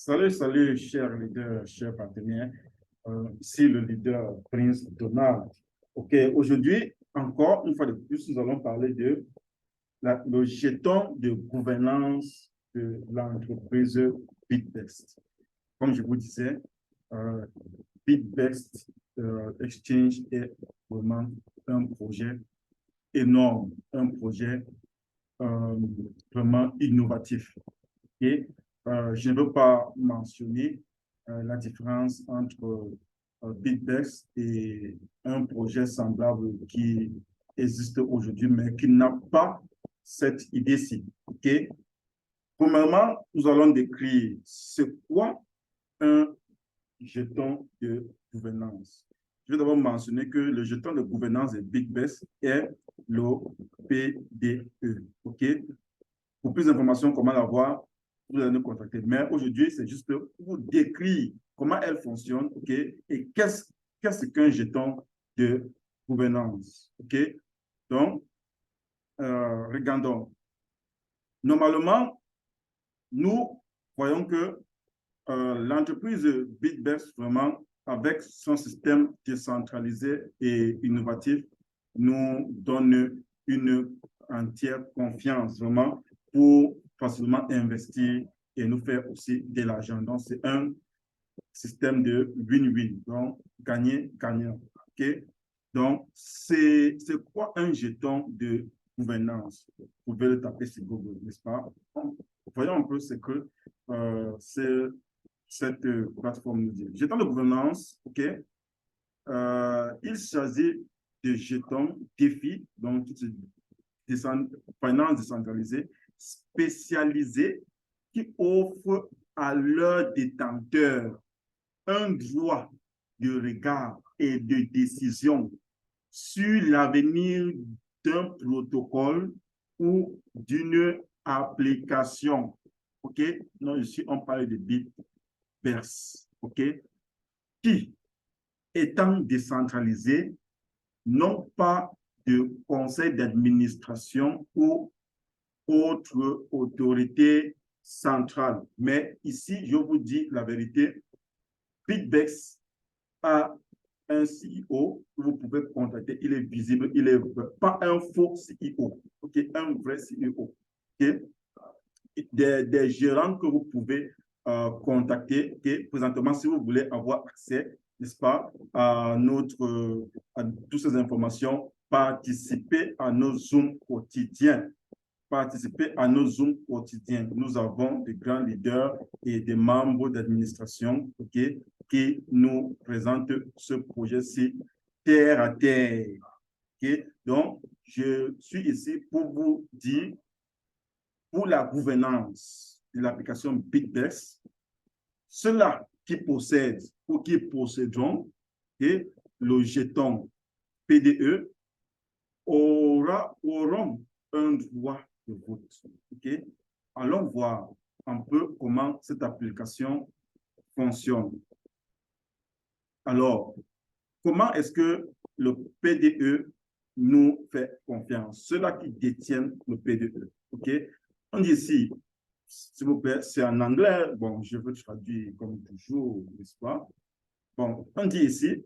Salut, salut, chers leaders, chers partenaires. Ici le leader Prince Donald. OK, aujourd'hui, encore une fois de plus, nous allons parler de le jeton de gouvernance de l'entreprise BitBest. Comme je vous disais, BitBest Exchange est vraiment un projet énorme, un projet vraiment innovatif. Et je ne veux pas mentionner la différence entre BitBest et un projet semblable qui existe aujourd'hui, mais qui n'a pas cette idée-ci. Okay? Premièrement, nous allons décrire c'est quoi un jeton de gouvernance. Je vais d'abord mentionner que le jeton de gouvernance de BitBest est le PDE. OK? Pour plus d'informations, comment l'avoir, vous allez nous contacter. Mais aujourd'hui, c'est juste pour vous décrire comment elle fonctionne, OK, et qu'est-ce qu'un jeton de gouvernance. OK? Donc, regardons. Normalement, nous voyons que l'entreprise BitBest, vraiment, avec son système décentralisé et innovatif, nous donne une entière confiance, vraiment, pour facilement investir et nous faire aussi de l'argent. Donc, c'est un système de win-win, donc gagnant-gagnant. OK? Donc, c'est quoi un jeton de gouvernance? Vous pouvez le taper sur Google, n'est-ce pas? Donc, voyons un peu ce que cette plateforme nous dit. Jeton de gouvernance, OK? Il s'agit de jetons défis, donc finance décentralisée, spécialisés qui offrent à leurs détenteurs un droit de regard et de décision sur l'avenir d'un protocole ou d'une application. OK? Donc, ici, on parle de BitBest. OK? Qui, étant décentralisé, n'ont pas de conseil d'administration ou autre autorité centrale. Mais ici, je vous dis la vérité, BitBest a un CEO que vous pouvez contacter, il est visible, il n'est pas un faux CEO, okay? Un vrai CEO. Okay? Des gérants que vous pouvez contacter, okay? Présentement, si vous voulez avoir accès, n'est-ce pas, à toutes ces informations, participez à nos Zooms quotidiens. Participer à nos Zooms quotidiens. Nous avons des grands leaders et des membres d'administration, okay, qui nous présentent ce projet-ci terre à terre. Okay? Donc, je suis ici pour vous dire, pour la gouvernance de l'application BitBest, ceux-là qui possèdent ou qui posséderont, okay, le jeton PDE auront un droit de vote. Okay? Allons voir un peu comment cette application fonctionne. Alors, comment est-ce que le PDE nous fait confiance? Ceux-là qui détiennent le PDE. Okay? On dit ici, s'il vous plaît, c'est en anglais. Bon, je veux traduire comme toujours, n'est-ce pas? Bon, on dit ici,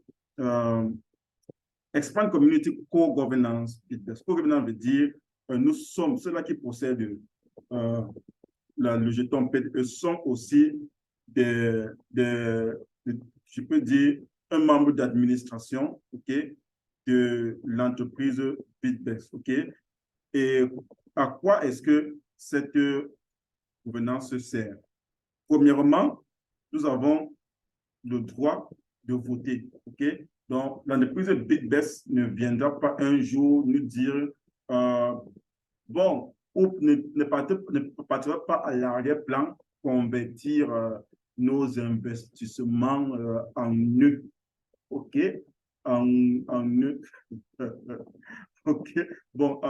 Expand Community Co-Governance BitBest. Co-Governance veut dire nous sommes ceux-là qui possèdent le jeton PDE sont aussi je peux dire, un membre d'administration, okay, de l'entreprise BitBest. Okay? Et à quoi est-ce que cette gouvernance se sert? Premièrement, nous avons le droit de voter. Okay? Donc, l'entreprise BitBest ne viendra pas un jour nous dire bon, ou ne partira pas à l'arrière-plan convertir nos investissements en nœuds. OK? En nœuds. OK? Bon,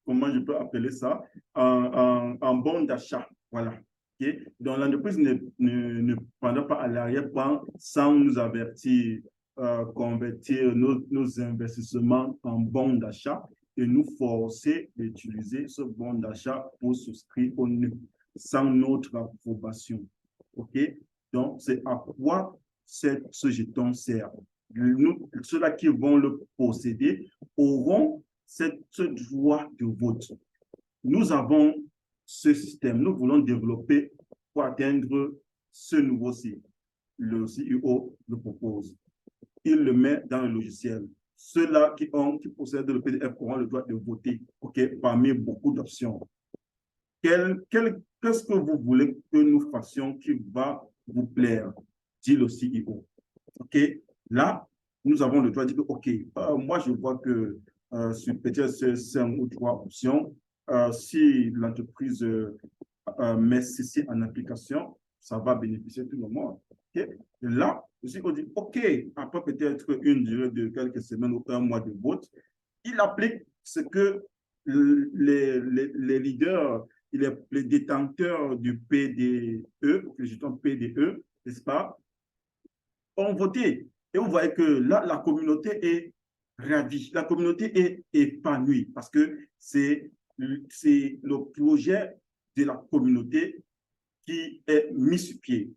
comment je peux appeler ça? En bon d'achat. Voilà. Okay? Donc, l'entreprise ne prendra pas à l'arrière-plan sans nous avertir, convertir nos investissements en bon d'achat et nous forcer d'utiliser ce bon d'achat pour souscrire au nœud. sans notre approbation. OK? Donc, c'est à quoi ce jeton sert. Ceux-là qui vont le posséder auront ce droit de vote. Nous avons ce système, nous voulons développer pour atteindre ce nouveau cycle. Le CEO le propose. Il le met dans le logiciel. Ceux-là qui possèdent le PDF auront le droit de voter, OK, parmi beaucoup d'options. Qu'est-ce que vous voulez que nous fassions qui va vous plaire, dit le CEO. OK, là, nous avons le droit de dire, OK, moi, je vois que sur peut-être ces 5 ou 3 options, si l'entreprise met ceci en application, ça va bénéficier tout le monde. Okay? Et là, aussi, on dit, OK, après peut-être une durée de quelques semaines ou un mois de vote, il applique ce que les leaders, les détenteurs du PDE, le jeton PDE, n'est-ce pas, ont voté. Et vous voyez que là, la communauté est ravie, la communauté est épanouie parce que c'est le projet de la communauté qui est mis sur pied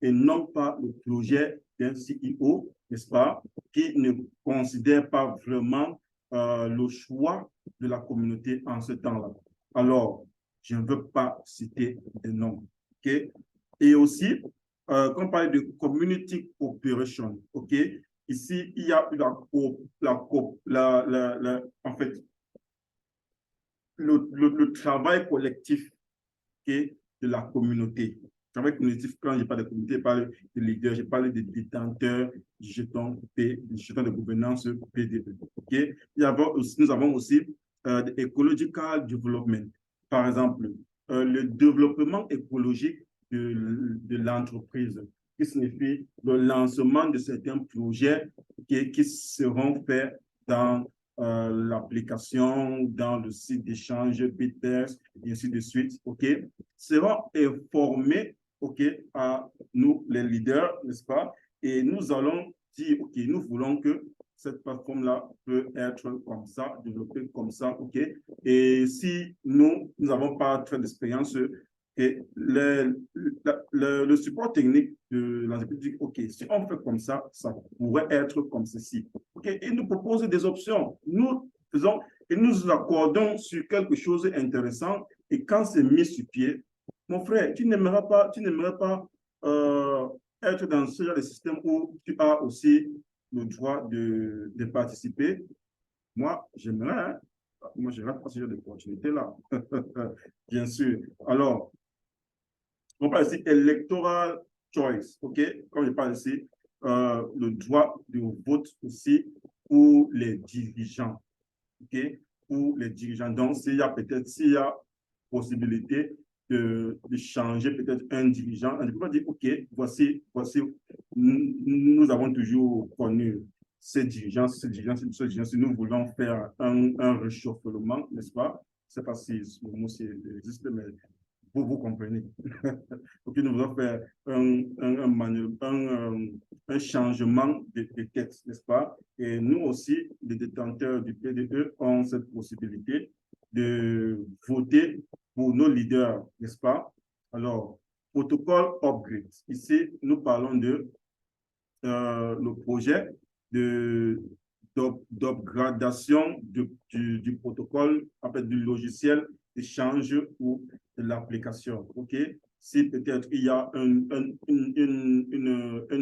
et non pas le projet d'un CEO, n'est-ce pas, qui ne considère pas vraiment le choix de la communauté en ce temps-là. Alors, je ne veux pas citer de noms. Okay? Et aussi, quand on parle de community cooperation, OK, ici, il y a en fait, le travail collectif, okay, de la communauté. Le travail collectif, quand je parle de communauté, je parle de leaders, je parle de détenteurs du jeton de gouvernance PDE. Okay? Nous avons aussi ecological development. Par exemple, le développement écologique de l'entreprise, qui signifie le lancement de certains projets qui seront faits dans l'application, dans le site d'échange BitPairs, et ainsi de suite, OK, seront informés, OK, à nous, les leaders, n'est-ce pas? Et nous allons dire, OK, nous voulons que cette plateforme-là peut être comme ça, développée comme ça, OK? Et si nous n'avons pas très d'expérience, et le support technique de l'entreprise dit, OK, si on fait comme ça, ça pourrait être comme ceci. OK, et nous propose des options. Nous faisons et nous accordons sur quelque chose d'intéressant. Et quand c'est mis sur pied, mon frère, tu n'aimerais pas être dans ce genre de système où tu as aussi le droit de participer. Moi, j'aimerais, hein? Moi, je rate pas ce genre d'opportunité-là. Bien sûr. Alors, on parle ici electoral choice, OK? Comme je parle ici, le droit de vote aussi pour les dirigeants, OK? Pour les dirigeants. Donc, s'il y a possibilité de changer peut-être un dirigeant, on ne peut pas dire, OK, voici, nous avons toujours connu ces dirigeants, si nous voulons faire un réchauffement, n'est-ce pas? Je ne sais pas si le mot existe, mais vous comprenez. Donc, nous voulons faire un changement de texte, n'est-ce pas? Et nous aussi, les détenteurs du PDE, ont cette possibilité de voter pour nos leaders, n'est-ce pas? Alors, protocole upgrade. Ici, nous parlons de le projet d'upgradation du protocole, en fait, du logiciel d'échange ou de l'application. OK? Si peut-être il y a un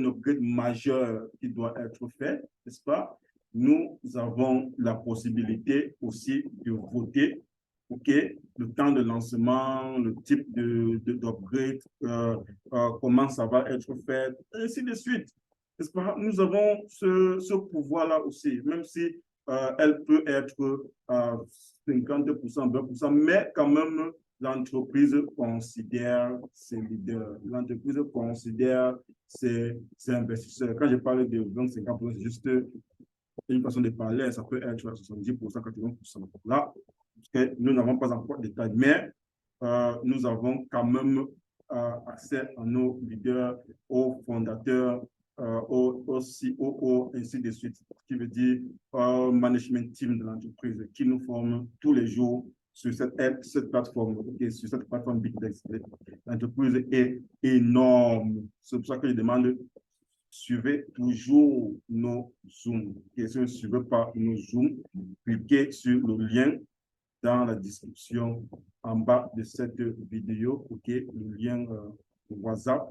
upgrade majeur qui doit être fait, n'est-ce pas? Nous avons la possibilité aussi de voter, OK, le temps de lancement, le type d'upgrade, comment ça va être fait, et ainsi de suite. Nous avons ce pouvoir-là aussi, même si elle peut être à 50%, 20%, mais quand même, l'entreprise considère ses leaders, l'entreprise considère ses investisseurs. Quand je parle de 20-50%, c'est juste une façon de parler, ça peut être à 70%, 80%. Là, nous n'avons pas encore de détails, mais nous avons quand même accès à nos leaders, aux fondateurs, au COO, ainsi de suite, ce qui veut dire management team de l'entreprise qui nous forme tous les jours sur cette plateforme, sur cette plateforme BigDex. L'entreprise est énorme. C'est pour ça que je demande, suivez toujours nos Zooms. Si vous ne suivez pas nos Zooms, cliquez sur le lien dans la description en bas de cette vidéo, le lien WhatsApp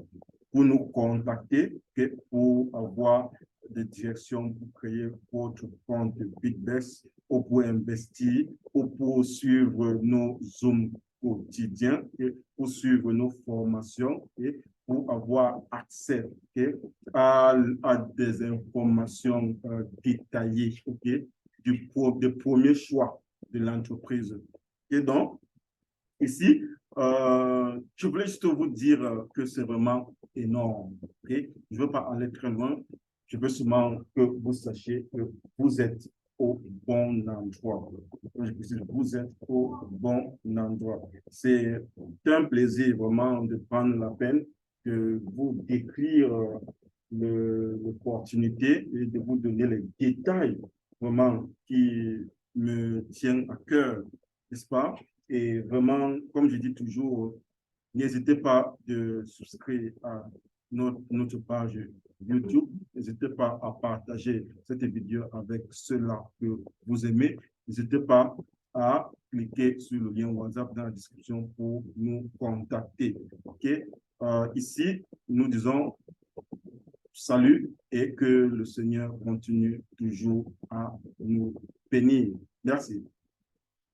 pour nous contacter, pour avoir des directions pour créer votre compte BigDex ou pour investir ou pour suivre nos Zooms quotidiens et pour suivre nos formations et pour avoir accès à des informations détaillées des premiers choix de l'entreprise. Et donc, ici, je voulais juste vous dire que c'est vraiment énorme. Je ne veux pas aller très loin. Je veux seulement que vous sachiez que vous êtes au bon endroit. Vous êtes au bon endroit. C'est un plaisir vraiment de prendre la peine de vous décrire l'opportunité et de vous donner les détails vraiment qui me tiennent à cœur, n'est-ce pas? Et vraiment, comme je dis toujours, n'hésitez pas de souscrire à notre page YouTube. N'hésitez pas à partager cette vidéo avec ceux-là que vous aimez. N'hésitez pas à cliquer sur le lien WhatsApp dans la description pour nous contacter. OK? Ici, nous disons salut et que le Seigneur continue toujours à nous bénir. Merci.